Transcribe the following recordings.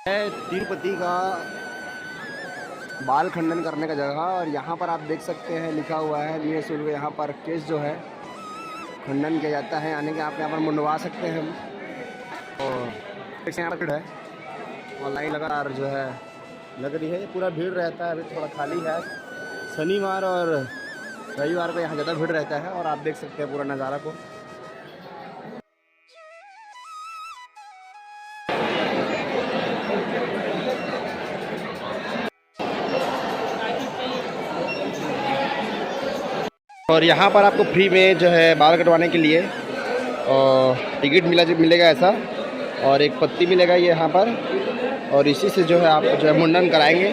है तिरुपति का बाल खंडन करने का जगह। और यहाँ पर आप देख सकते हैं लिखा हुआ है निःशुल्क यहाँ पर केस जो है खंडन किया जाता है, यानी कि आप यहाँ पर मुंडवा सकते हैं हम। और यहाँ पर है ऑनलाइन लगातार जो है लग रही है, पूरा भीड़ रहता है। अभी थोड़ा खाली है, शनिवार और रविवार को यहाँ ज़्यादा भीड़ रहता है। और आप देख सकते हैं पूरा नज़ारा को। और यहाँ पर आपको फ्री में जो है बाल कटवाने के लिए टिकट मिलेगा ऐसा, और एक पत्ती मिलेगा ये यहाँ पर, और इसी से जो है आप जो है मुंडन कराएंगे।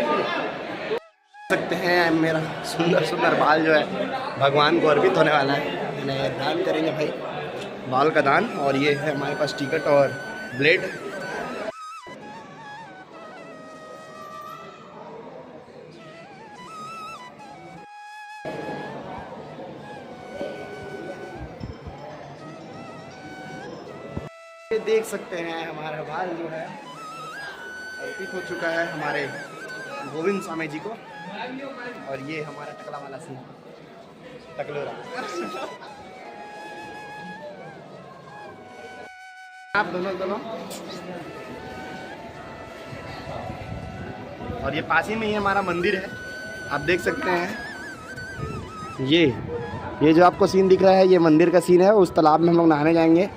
सकते हैं मेरा सुंदर सुंदर बाल जो है भगवान को अर्पित होने वाला है, मैंने दान करेंगे भाई बाल का दान। और ये है हमारे पास टिकट और ब्लेड। ये देख सकते हैं हमारा बाल जो है अर्पित हो चुका है हमारे गोविंद स्वामी जी को। और ये हमारा टकला वाला सीन टकलोरा। आप दोनों और ये पास ही में ही हमारा मंदिर है, आप देख सकते हैं। ये जो आपको सीन दिख रहा है ये मंदिर का सीन है। उस तालाब में हम लोग नहाने जाएंगे।